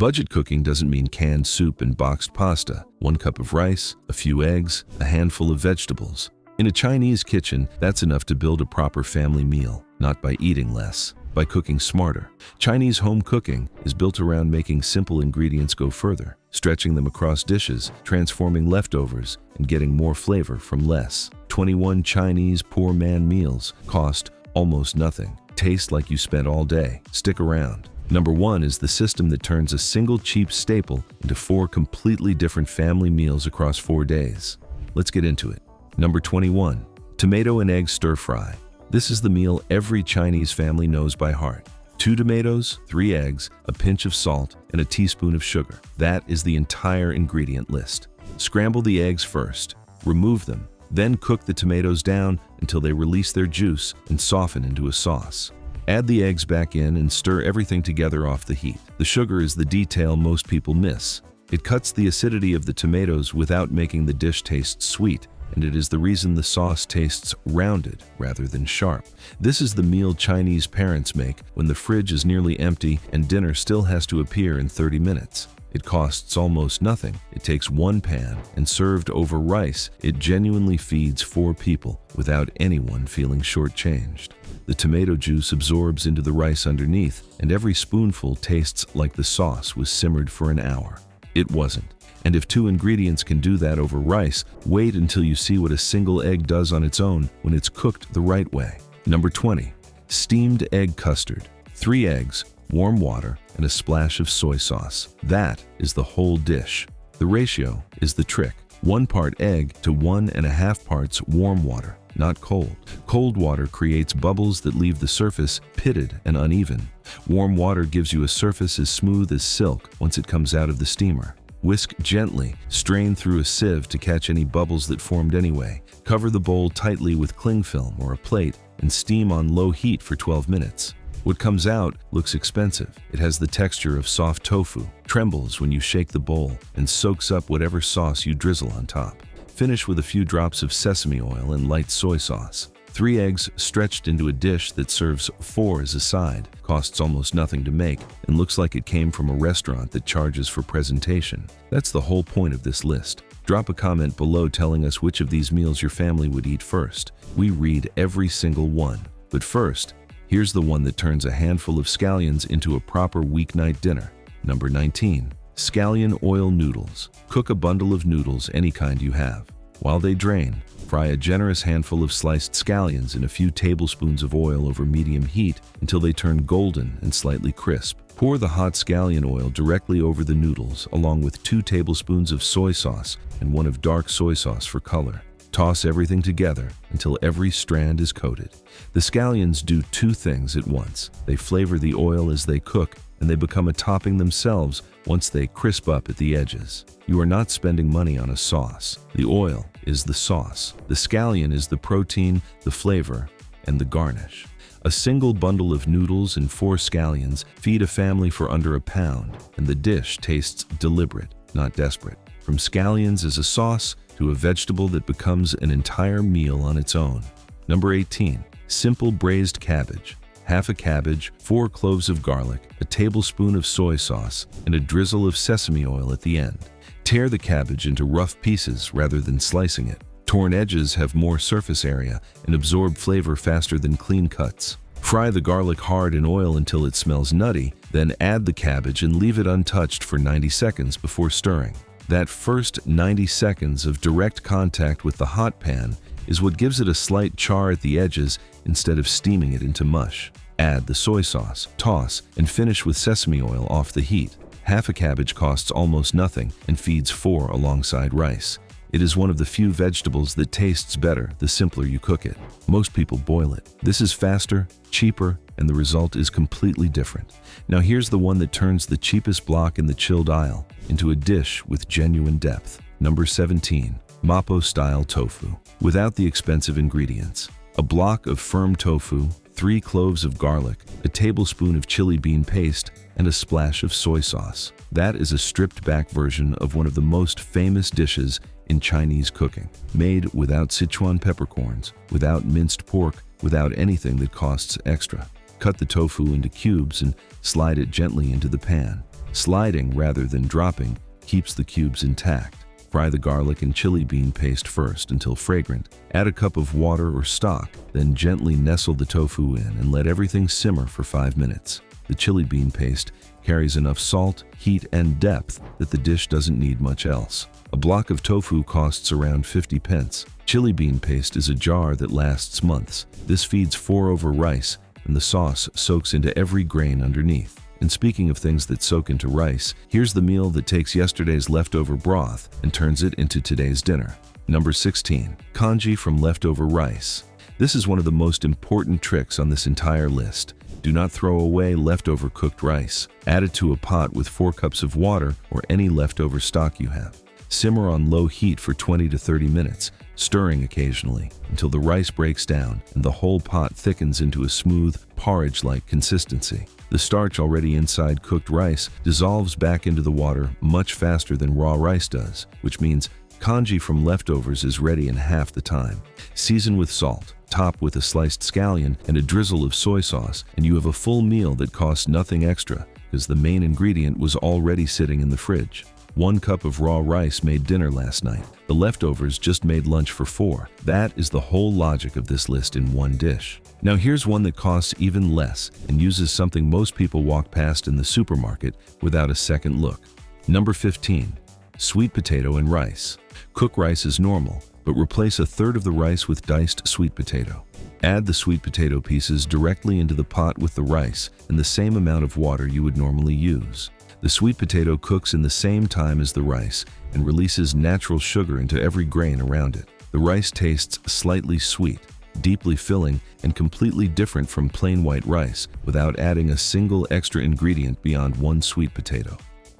Budget cooking doesn't mean canned soup and boxed pasta, 1 cup of rice, a few eggs, a handful of vegetables. In a Chinese kitchen, that's enough to build a proper family meal, not by eating less, by cooking smarter. Chinese home cooking is built around making simple ingredients go further, stretching them across dishes, transforming leftovers, and getting more flavor from less. 21 Chinese poor man meals cost almost nothing. Taste like you spent all day. Stick around. Number 1 is the system that turns a single cheap staple into 4 completely different family meals across 4 days. Let's get into it. Number 21, tomato and egg stir fry. This is the meal every Chinese family knows by heart. 2 tomatoes, 3 eggs, a pinch of salt, and a teaspoon of sugar. That is the entire ingredient list. Scramble the eggs first, remove them, then cook the tomatoes down until they release their juice and soften into a sauce. Add the eggs back in and stir everything together off the heat. The sugar is the detail most people miss. It cuts the acidity of the tomatoes without making the dish taste sweet, and it is the reason the sauce tastes rounded rather than sharp. This is the meal Chinese parents make when the fridge is nearly empty and dinner still has to appear in 30 minutes. It costs almost nothing. It takes 1 pan, and served over rice, it genuinely feeds 4 people without anyone feeling shortchanged. The tomato juice absorbs into the rice underneath, and every spoonful tastes like the sauce was simmered for an hour. It wasn't. And if 2 ingredients can do that over rice, wait until you see what a single egg does on its own when it's cooked the right way. Number 20, steamed egg custard. 3 eggs, warm water, and a splash of soy sauce. That is the whole dish. The ratio is the trick. 1 part egg to 1.5 parts warm water, not cold. Cold water creates bubbles that leave the surface pitted and uneven. Warm water gives you a surface as smooth as silk once it comes out of the steamer. Whisk gently, strain through a sieve to catch any bubbles that formed anyway. Cover the bowl tightly with cling film or a plate and steam on low heat for 12 minutes. What comes out looks expensive. It has the texture of soft tofu, trembles when you shake the bowl, and soaks up whatever sauce you drizzle on top. Finish with a few drops of sesame oil and light soy sauce. 3 eggs stretched into a dish that serves 4 as a side, costs almost nothing to make, and looks like it came from a restaurant that charges for presentation. That's the whole point of this list. Drop a comment below telling us which of these meals your family would eat first. We read every single one. But first, here's the one that turns a handful of scallions into a proper weeknight dinner. Number 19, scallion oil noodles. Cook a bundle of noodles, any kind you have. While they drain, fry a generous handful of sliced scallions in a few tablespoons of oil over medium heat until they turn golden and slightly crisp. Pour the hot scallion oil directly over the noodles along with 2 tablespoons of soy sauce and 1 of dark soy sauce for color. Toss everything together until every strand is coated. The scallions do 2 things at once. They flavor the oil as they cook, and they become a topping themselves once they crisp up at the edges. You are not spending money on a sauce. The oil is the sauce. The scallion is the protein, the flavor, and the garnish. A single bundle of noodles and 4 scallions feed a family for under £1, and the dish tastes deliberate, not desperate. From scallions as a sauce to a vegetable that becomes an entire meal on its own. Number 18, simple braised cabbage. Half a cabbage, 4 cloves of garlic, a tablespoon of soy sauce, and a drizzle of sesame oil at the end. Tear the cabbage into rough pieces rather than slicing it. Torn edges have more surface area and absorb flavor faster than clean cuts. Fry the garlic hard in oil until it smells nutty, then add the cabbage and leave it untouched for 90 seconds before stirring. That first 90 seconds of direct contact with the hot pan is what gives it a slight char at the edges instead of steaming it into mush. Add the soy sauce, toss, and finish with sesame oil off the heat. Half a cabbage costs almost nothing and feeds 4 alongside rice. It is one of the few vegetables that tastes better the simpler you cook it. Most people boil it. This is faster, cheaper, and the result is completely different. Now here's the one that turns the cheapest block in the chilled aisle into a dish with genuine depth. Number 17, Mapo-style tofu. Without the expensive ingredients. A block of firm tofu, 3 cloves of garlic, a tablespoon of chili bean paste, and a splash of soy sauce. That is a stripped-back version of one of the most famous dishes in Chinese cooking, made without Sichuan peppercorns, without minced pork, without anything that costs extra. Cut the tofu into cubes and slide it gently into the pan. Sliding rather than dropping keeps the cubes intact. Fry the garlic and chili bean paste first until fragrant. Add a cup of water or stock, then gently nestle the tofu in and let everything simmer for 5 minutes. The chili bean paste carries enough salt, heat, and depth that the dish doesn't need much else. A block of tofu costs around 50 pence. Chili bean paste is a jar that lasts months. This feeds 4 over rice, and the sauce soaks into every grain underneath. And speaking of things that soak into rice, here's the meal that takes yesterday's leftover broth and turns it into today's dinner. Number 16. Congee from leftover rice. This is one of the most important tricks on this entire list. Do not throw away leftover cooked rice. Add it to a pot with 4 cups of water or any leftover stock you have. Simmer on low heat for 20 to 30 minutes, stirring occasionally until the rice breaks down and the whole pot thickens into a smooth, porridge-like consistency. The starch already inside cooked rice dissolves back into the water much faster than raw rice does, which means congee from leftovers is ready in half the time. Season with salt, top with a sliced scallion and a drizzle of soy sauce, and you have a full meal that costs nothing extra because the main ingredient was already sitting in the fridge. 1 cup of raw rice made dinner last night. The leftovers just made lunch for 4. That is the whole logic of this list in one dish. Now here's one that costs even less and uses something most people walk past in the supermarket without a second look. Number 15. Sweet potato and rice. Cook rice as normal, but replace a third of the rice with diced sweet potato. Add the sweet potato pieces directly into the pot with the rice and the same amount of water you would normally use. The sweet potato cooks in the same time as the rice and releases natural sugar into every grain around it. The rice tastes slightly sweet, deeply filling, and completely different from plain white rice without adding a single extra ingredient beyond 1 sweet potato.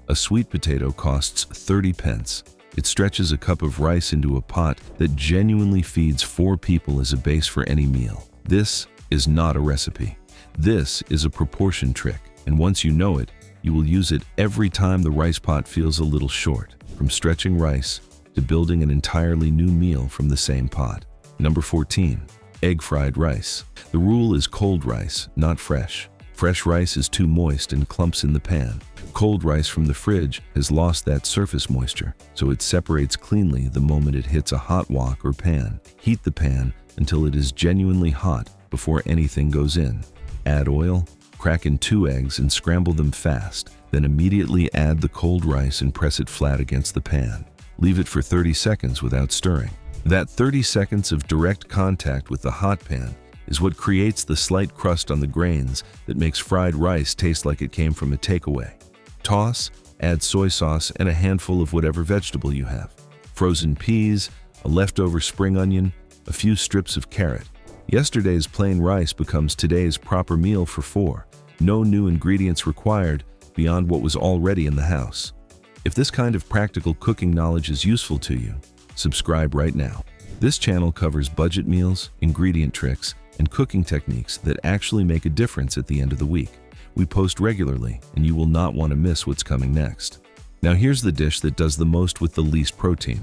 A sweet potato costs 30 pence. It stretches a cup of rice into a pot that genuinely feeds 4 people as a base for any meal. This is not a recipe. This is a proportion trick, and once you know it, you will use it every time the rice pot feels a little short, from stretching rice to building an entirely new meal from the same pot. Number 14. Egg fried rice. The rule is cold rice, not fresh. Fresh rice is too moist and clumps in the pan. Cold rice from the fridge has lost that surface moisture, so it separates cleanly the moment it hits a hot wok or pan. Heat the pan until it is genuinely hot before anything goes in. Add oil, crack in 2 eggs and scramble them fast, then immediately add the cold rice and press it flat against the pan. Leave it for 30 seconds without stirring. That 30 seconds of direct contact with the hot pan is what creates the slight crust on the grains that makes fried rice taste like it came from a takeaway. Toss, add soy sauce and a handful of whatever vegetable you have. Frozen peas, a leftover spring onion, a few strips of carrot. Yesterday's plain rice becomes today's proper meal for 4. No new ingredients required beyond what was already in the house. If this kind of practical cooking knowledge is useful to you, subscribe right now. This channel covers budget meals, ingredient tricks, and cooking techniques that actually make a difference at the end of the week. We post regularly, and you will not want to miss what's coming next. Now here's the dish that does the most with the least protein.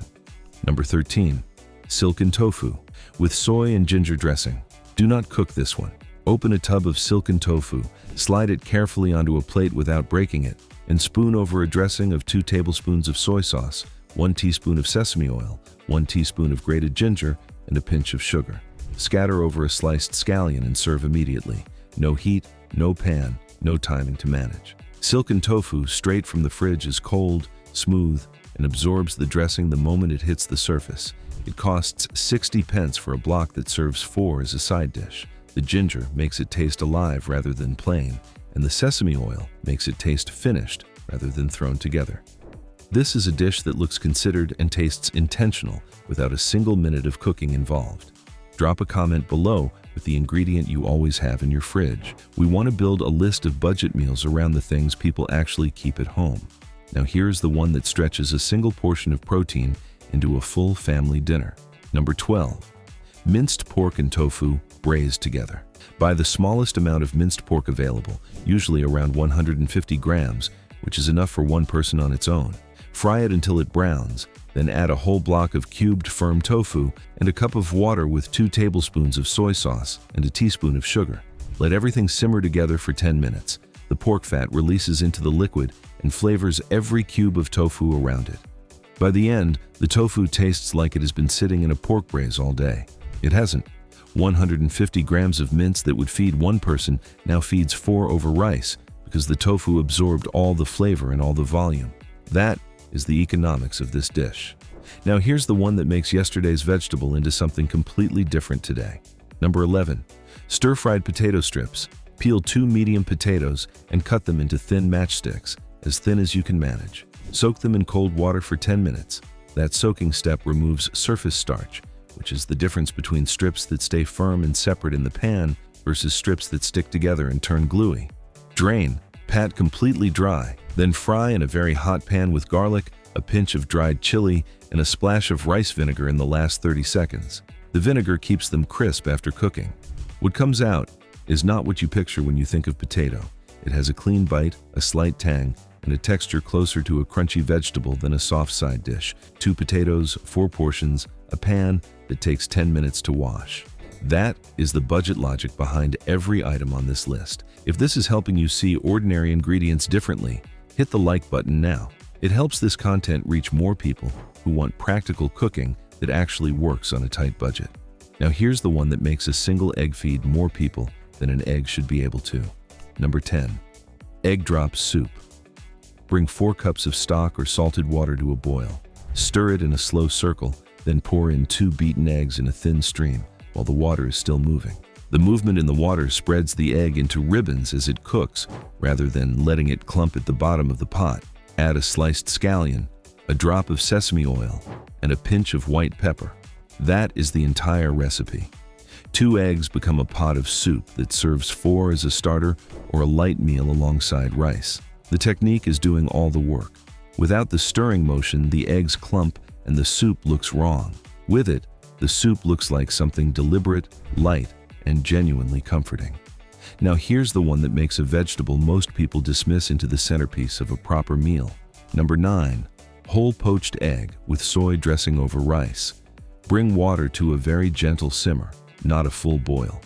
Number 13. Silken tofu with soy and ginger dressing. Do not cook this one. Open a tub of silken tofu, slide it carefully onto a plate without breaking it, and spoon over a dressing of 2 tablespoons of soy sauce, 1 teaspoon of sesame oil, 1 teaspoon of grated ginger, and a pinch of sugar. Scatter over a sliced scallion and serve immediately. No heat, no pan, no timing to manage. Silken tofu straight from the fridge is cold, smooth, and absorbs the dressing the moment it hits the surface. It costs 60 pence for a block that serves 4 as a side dish. The ginger makes it taste alive rather than plain, and the sesame oil makes it taste finished rather than thrown together. This is a dish that looks considered and tastes intentional without a single minute of cooking involved. Drop a comment below with the ingredient you always have in your fridge. We want to build a list of budget meals around the things people actually keep at home. Now here's the one that stretches a single portion of protein into a full family dinner. Number 12. Minced pork and tofu braised together. Buy the smallest amount of minced pork available, usually around 150 grams, which is enough for 1 person on its own. Fry it until it browns, then add a whole block of cubed firm tofu and a cup of water with 2 tablespoons of soy sauce and a teaspoon of sugar. Let everything simmer together for 10 minutes. The pork fat releases into the liquid and flavors every cube of tofu around it. By the end, the tofu tastes like it has been sitting in a pork braise all day. It hasn't. 150 grams of mince that would feed one person now feeds 4 over rice because the tofu absorbed all the flavor and all the volume. That is the economics of this dish. Now here's the one that makes yesterday's vegetable into something completely different today. Number 11. Stir-fried potato strips. Peel 2 medium potatoes and cut them into thin matchsticks, as thin as you can manage. Soak them in cold water for 10 minutes. That soaking step removes surface starch, which is the difference between strips that stay firm and separate in the pan versus strips that stick together and turn gluey. Drain, pat completely dry, then fry in a very hot pan with garlic, a pinch of dried chili, and a splash of rice vinegar in the last 30 seconds. The vinegar keeps them crisp after cooking. What comes out is not what you picture when you think of potato. It has a clean bite, a slight tang, and a texture closer to a crunchy vegetable than a soft side dish. 2 potatoes, 4 portions, a pan that takes 10 minutes to wash. That is the budget logic behind every item on this list. If this is helping you see ordinary ingredients differently, hit the like button now. It helps this content reach more people who want practical cooking that actually works on a tight budget. Now here's the one that makes a single egg feed more people than an egg should be able to. Number 10. Egg drop soup. Bring 4 cups of stock or salted water to a boil. Stir it in a slow circle, then pour in 2 beaten eggs in a thin stream while the water is still moving. The movement in the water spreads the egg into ribbons as it cooks, rather than letting it clump at the bottom of the pot. Add a sliced scallion, a drop of sesame oil, and a pinch of white pepper. That is the entire recipe. 2 eggs become a pot of soup that serves 4 as a starter or a light meal alongside rice. The technique is doing all the work. Without the stirring motion, the eggs clump and the soup looks wrong. With it, the soup looks like something deliberate, light, and genuinely comforting. Now here's the one that makes a vegetable most people dismiss into the centerpiece of a proper meal. Number 9. Whole poached egg with soy dressing over rice. Bring water to a very gentle simmer, not a full boil.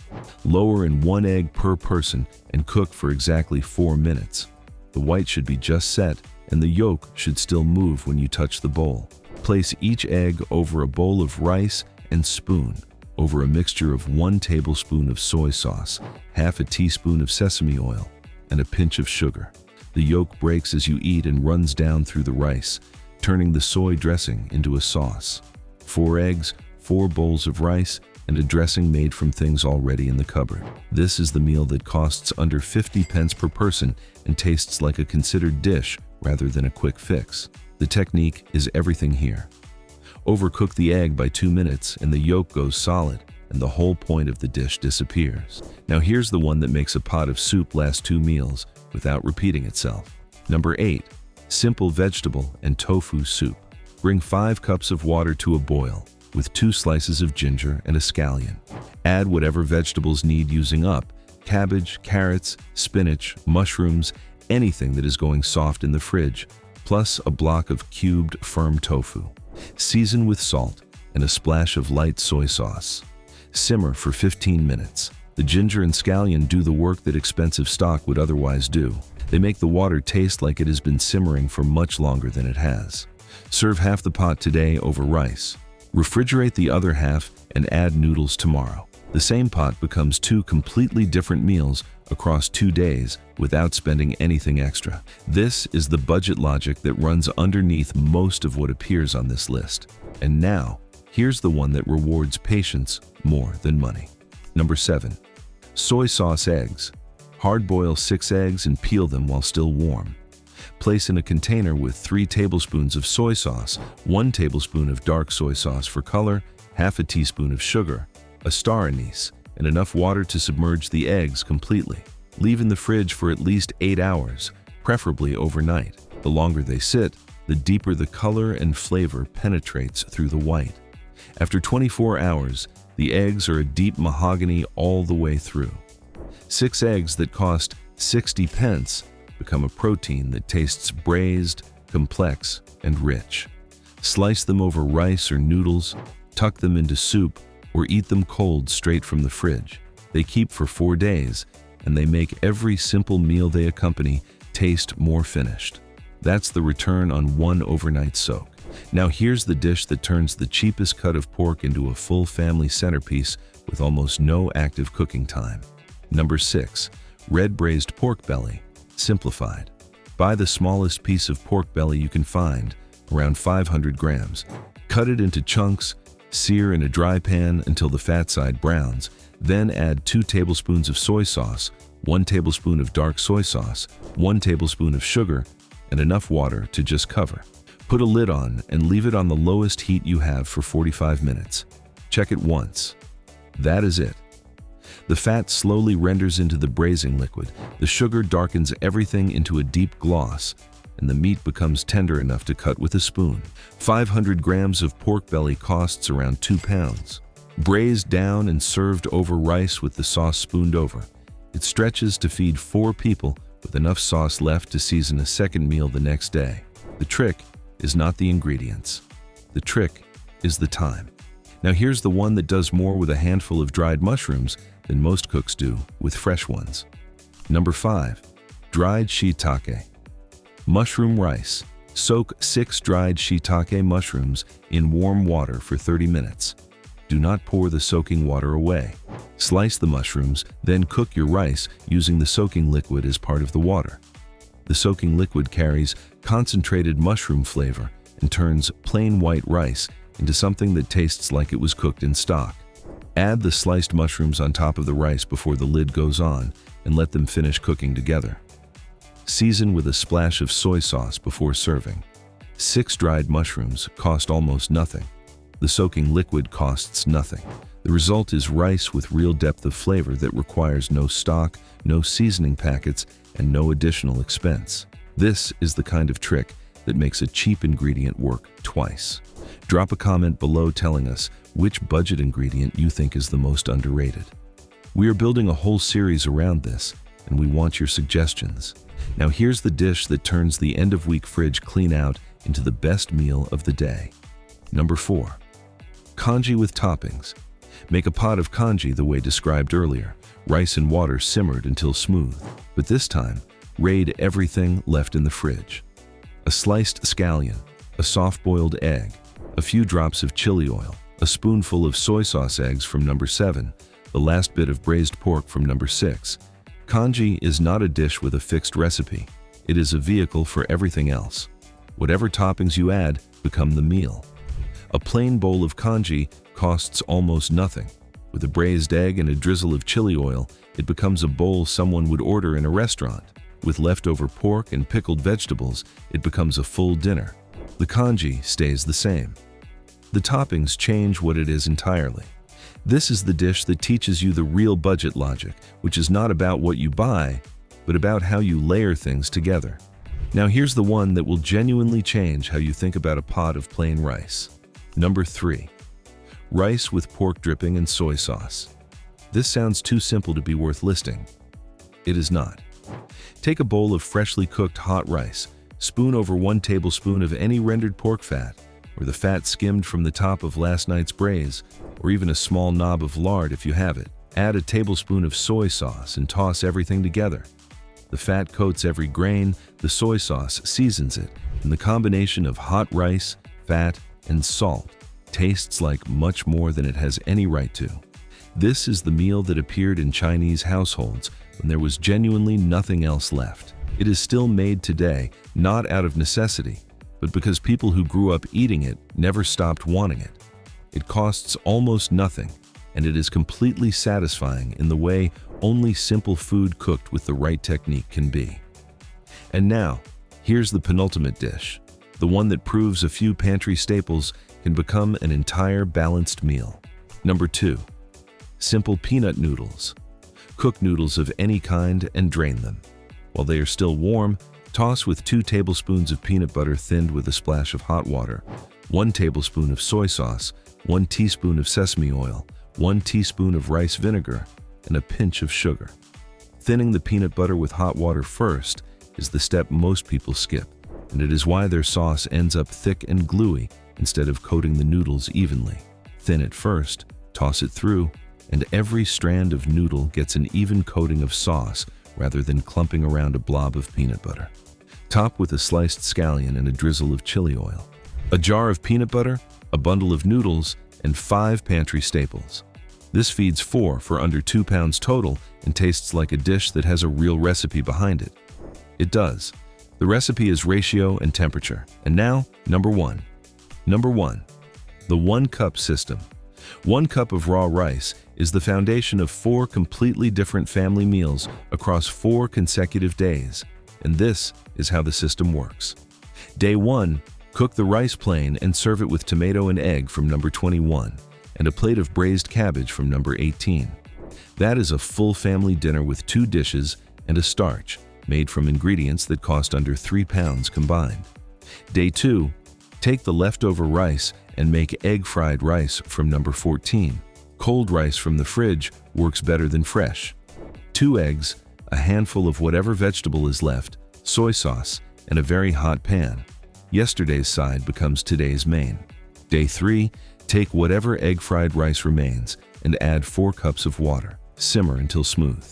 Lower in 1 egg per person and cook for exactly 4 minutes. The white should be just set, and the yolk should still move when you touch the bowl. Place each egg over a bowl of rice and spoon over a mixture of 1 tablespoon of soy sauce, half a teaspoon of sesame oil, and a pinch of sugar. The yolk breaks as you eat and runs down through the rice, turning the soy dressing into a sauce. 4 eggs, 4 bowls of rice, and a dressing made from things already in the cupboard. This is the meal that costs under 50 pence per person and tastes like a considered dish rather than a quick fix. The technique is everything here. Overcook the egg by 2 minutes and the yolk goes solid, and the whole point of the dish disappears. Now here's the one that makes a pot of soup last 2 meals without repeating itself. Number 8. Simple vegetable and tofu soup. Bring 5 cups of water to a boil with 2 slices of ginger and a scallion. Add whatever vegetables need using up: cabbage, carrots, spinach, mushrooms, anything that is going soft in the fridge, plus a block of cubed firm tofu. Season with salt and a splash of light soy sauce. Simmer for 15 minutes. The ginger and scallion do the work that expensive stock would otherwise do. They make the water taste like it has been simmering for much longer than it has. Serve half the pot today over rice. Refrigerate the other half and add noodles tomorrow. The same pot becomes 2 completely different meals across 2 days without spending anything extra. This is the budget logic that runs underneath most of what appears on this list. And now, here's the one that rewards patience more than money. Number 7. Soy sauce eggs. Hard-boil 6 eggs and peel them while still warm. Place in a container with 3 tablespoons of soy sauce, 1 tablespoon of dark soy sauce for color, half a teaspoon of sugar, a star anise, and enough water to submerge the eggs completely. Leave in the fridge for at least 8 hours, preferably overnight. The longer they sit, the deeper the color and flavor penetrates through the white. After 24 hours, the eggs are a deep mahogany all the way through. 6 eggs that cost 60 pence become a protein that tastes braised, complex, and rich. Slice them over rice or noodles, tuck them into soup, or eat them cold straight from the fridge. They keep for 4 days, and they make every simple meal they accompany taste more finished. That's the return on one overnight soak. Now here's the dish that turns the cheapest cut of pork into a full family centerpiece with almost no active cooking time. Number 6. Red braised pork belly. Simplified. Buy the smallest piece of pork belly you can find, around 500 grams. Cut it into chunks, sear in a dry pan until the fat side browns, then add 2 tablespoons of soy sauce, 1 tablespoon of dark soy sauce, 1 tablespoon of sugar, and enough water to just cover. Put a lid on and leave it on the lowest heat you have for 45 minutes. Check it once. That is it. The fat slowly renders into the braising liquid, the sugar darkens everything into a deep gloss, and the meat becomes tender enough to cut with a spoon. 500 grams of pork belly costs around 2 pounds. Braised down and served over rice with the sauce spooned over. It stretches to feed 4 people with enough sauce left to season a second meal the next day. The trick is not the ingredients. The trick is the time. Now here's the one that does more with a handful of dried mushrooms than most cooks do with fresh ones. Number 5. Dried shiitake. Mushroom rice. Soak 6 dried shiitake mushrooms in warm water for 30 minutes. Do not pour the soaking water away. Slice the mushrooms, then cook your rice using the soaking liquid as part of the water. The soaking liquid carries concentrated mushroom flavor and turns plain white rice into something that tastes like it was cooked in stock. Add the sliced mushrooms on top of the rice before the lid goes on and let them finish cooking together. Season with a splash of soy sauce before serving. 6 dried mushrooms cost almost nothing. The soaking liquid costs nothing. The result is rice with real depth of flavor that requires no stock, no seasoning packets, and no additional expense. This is the kind of trick that makes a cheap ingredient work twice. Drop a comment below telling us which budget ingredient you think is the most underrated. We are building a whole series around this, and we want your suggestions. Now here's the dish that turns the end-of-week fridge clean out into the best meal of the day. Number 4. Congee with toppings. Make a pot of congee the way described earlier. Rice and water simmered until smooth. But this time, raid everything left in the fridge. A sliced scallion, a soft-boiled egg, a few drops of chili oil, a spoonful of soy sauce eggs from number 7, the last bit of braised pork from number 6. Congee is not a dish with a fixed recipe. It is a vehicle for everything else. Whatever toppings you add become the meal. A plain bowl of congee costs almost nothing. With a braised egg and a drizzle of chili oil, it becomes a bowl someone would order in a restaurant. With leftover pork and pickled vegetables, it becomes a full dinner. The congee stays the same. The toppings change what it is entirely. This is the dish that teaches you the real budget logic, which is not about what you buy, but about how you layer things together. Now here's the one that will genuinely change how you think about a pot of plain rice. Number 3. Rice with pork dripping and soy sauce. This sounds too simple to be worth listing. It is not. Take a bowl of freshly cooked hot rice, spoon over 1 tablespoon of any rendered pork fat, or the fat skimmed from the top of last night's braise, or even a small knob of lard if you have it. Add a tablespoon of soy sauce and toss everything together. The fat coats every grain, the soy sauce seasons it, and the combination of hot rice, fat, and salt tastes like much more than it has any right to. This is the meal that appeared in Chinese households when there was genuinely nothing else left. It is still made today, not out of necessity, but because people who grew up eating it never stopped wanting it. It costs almost nothing, and it is completely satisfying in the way only simple food cooked with the right technique can be. And now, here's the penultimate dish, the one that proves a few pantry staples can become an entire balanced meal. Number 2. Simple peanut noodles. Cook noodles of any kind and drain them. While they are still warm, toss with 2 tablespoons of peanut butter thinned with a splash of hot water, 1 tablespoon of soy sauce, 1 teaspoon of sesame oil, 1 teaspoon of rice vinegar, and a pinch of sugar. Thinning the peanut butter with hot water first is the step most people skip, and it is why their sauce ends up thick and gluey instead of coating the noodles evenly. Thin it first, toss it through, and every strand of noodle gets an even coating of sauce rather than clumping around a blob of peanut butter. Top with a sliced scallion and a drizzle of chili oil. A jar of peanut butter, a bundle of noodles, and 5 pantry staples. This feeds 4 for under 2 pounds total and tastes like a dish that has a real recipe behind it. It does. The recipe is ratio and temperature. And now, number 1. Number 1. The 1 cup system. 1 cup of raw rice is the foundation of 4 completely different family meals across 4 consecutive days. And this is how the system works. Day 1, cook the rice plain and serve it with tomato and egg from number 21 and a plate of braised cabbage from number 18. That is a full family dinner with 2 dishes and a starch made from ingredients that cost under 3 pounds combined. Day 2, take the leftover rice and make egg fried rice from number 14. Cold rice from the fridge works better than fresh. 2 eggs, a handful of whatever vegetable is left, soy sauce, and a very hot pan. Yesterday's side becomes today's main. Day 3, take whatever egg fried rice remains and add 4 cups of water. Simmer until smooth.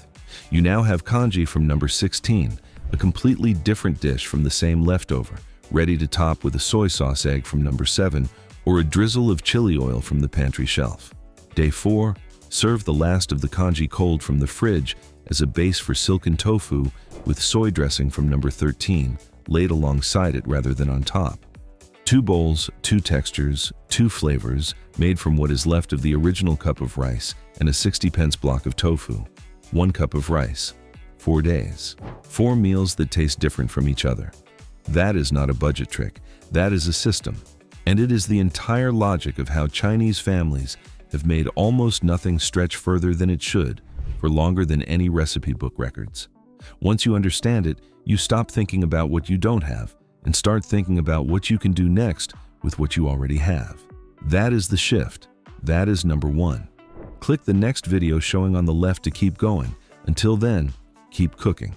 You now have congee from number 16, a completely different dish from the same leftover, ready to top with a soy sauce egg from number 7 or a drizzle of chili oil from the pantry shelf. Day 4, serve the last of the congee cold from the fridge as a base for silken tofu with soy dressing from number 13, laid alongside it rather than on top. 2 bowls, 2 textures, 2 flavors, made from what is left of the original cup of rice and a 60-pence block of tofu. 1 cup of rice. 4 days. 4 meals that taste different from each other. That is not a budget trick. That is a system. And it is the entire logic of how Chinese families have made almost nothing stretch further than it should for longer than any recipe book records. Once you understand it, you stop thinking about what you don't have and start thinking about what you can do next with what you already have. That is the shift. That is number 1. Click the next video showing on the left to keep going. Until then, keep cooking.